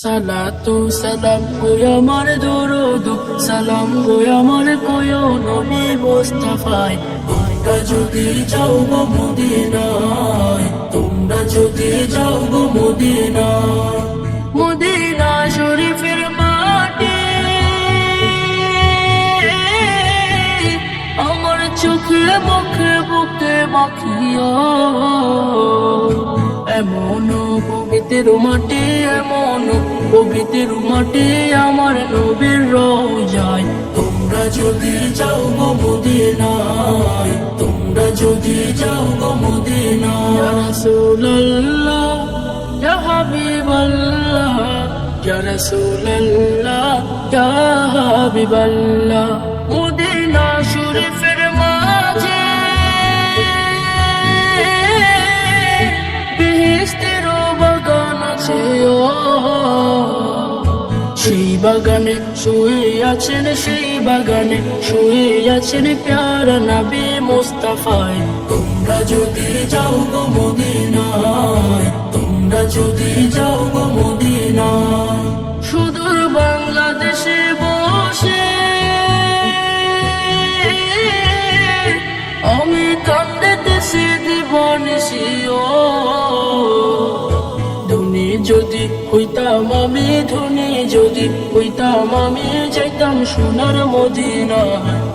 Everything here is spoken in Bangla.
সালাতু সালাম গো আমার দরুদ সালাম গো আমার কোয় নবী মুস্তাফায় তোমরা যদি যাও গো মদিনায় তোমরা যদি যাও গো মদিনায় মদিনা শরীফের মাটি আমার চোখে মুখে বুকে মাখিও এমন পবিত্র মাটি এমন পবিত্র মাটি আমার নবীর রওজায় তোমরা যদি যাও গো মদিনায় তোমরা যদি যাও গো মদিনায় ইয়া রাসূলুল্লাহ ইয়া হাবিবাল্লাহ ইয়া রাসূলুল্লাহ ইয়া হাবিবাল্লাহ মদিনা শরীফের মাঝে সেই বাগানে শুয়ে আছেন সেই বাগানে শুয়ে আছেন প্যারা নবী মুস্তাফায় তোমরা যদি যাও গো মদিনায় তোমরা যদি যাও গো মদিনায় সুদূর বাংলাদেশে বসে আমি কান্দিতেছি দিবানিশিও যদি হইতাম আমি ধনী যদি হইতাম আমি যাইতাম সোনার মদিনায়।